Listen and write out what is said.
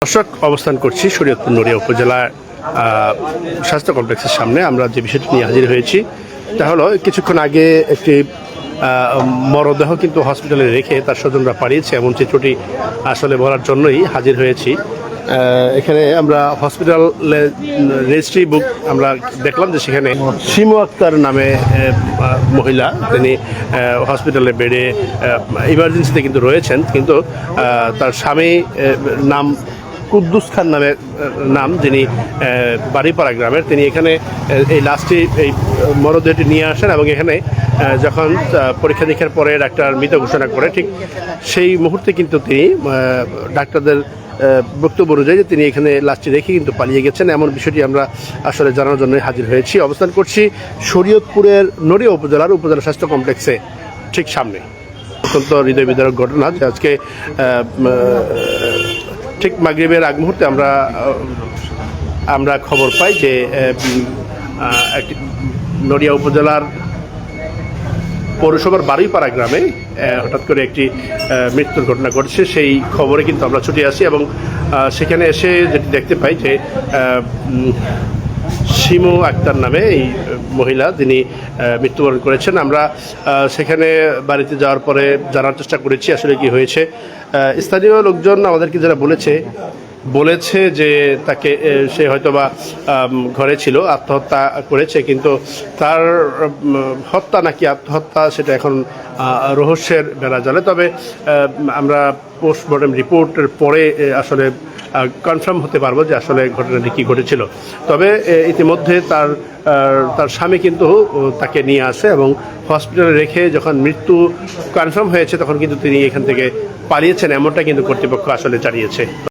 দর্শক, অবস্থান করছি শরীয়তপুর নড়িয়া উপজেলা স্বাস্থ্য কমপ্লেক্সের সামনে। আমরা যে বিষয়টি নিয়ে হাজির হয়েছি তা হলো, কিছুক্ষণ আগে একটি মরদেহ কিন্তু হসপিটালে রেখে তার স্বজনরা পাঠিয়েছে, এমন চিত্রটি আসলে বলার জন্যই হাজির হয়েছি। এখানে আমরা হসপিটালে রেজিস্ট্রি বুক আমরা দেখলাম যে সেখানে শিমু আক্তার নামে মহিলা, তিনি হসপিটালে বেডে ইমার্জেন্সিতে কিন্তু রয়েছেন, কিন্তু তার স্বামী নাম কুদ্দুস খান নামে নাম, যিনি বাড়িপাড়া গ্রামের, তিনি এখানে এই লাস্টে এই মরদেহটি নিয়ে আসেন এবং এখানে যখন পরীক্ষা নিরীক্ষার পরে ডাক্তার মৃত ঘোষণা করে, ঠিক সেই মুহূর্তে কিন্তু তিনি ডাক্তারদের বক্তব্য অনুযায়ী তিনি এখানে লাস্টে রেখে কিন্তু পালিয়ে গেছেন। এমন বিষয়টি আমরা আসলে জানার জন্য হাজির হয়েছি। অবস্থান করছি শরীয়তপুরের নড়িয়া উপজেলা স্বাস্থ্য কমপ্লেক্সে ঠিক সামনে। অত্যন্ত হৃদয় বিদারক ঘটনা যে আজকে ঠিক মাগরিবের আগ মুহূর্তে আমরা খবর পাই যে একটি নড়িয়া উপজেলার পৌরসভার বাড়িপাড়া গ্রামে হঠাৎ করে একটি মৃত্যুর ঘটনা ঘটছে। সেই খবরে কিন্তু আমরা ছুটে আসি এবং সেখানে এসে যেটি দেখতে পাই যে শিমু আক্তার নামে এই মহিলা, যিনি মৃত্যুবরণ করেছেন। আমরা সেখানে বাড়িতে যাওয়ার পরে জানার চেষ্টা করেছি আসলে কি হয়েছে। স্থানীয় লোকজন আমাদেরকে যারা বলেছে যে তাকে সে হয়তোবা ঘরে ছিল, আত্মহত্যা করেছে, কিন্তু তার হত্যা নাকি আত্মহত্যা সেটা এখন রহস্যের বেলা জালে। তবে আমরা পোস্টমর্টেম রিপোর্টের পরে আসলে কনফার্ম হতে পারবো যে আসলে ঘটনাটি কী ঘটেছিল। তবে ইতিমধ্যে তার স্বামী কিন্তু তাকে নিয়ে আসে এবং হসপিটালে রেখে যখন মৃত্যু কনফার্ম হয়েছে তখন কিন্তু তিনি এখান থেকে পালিয়েছেন, এমনটা কিন্তু কর্তৃপক্ষ আসলে জানিয়েছে।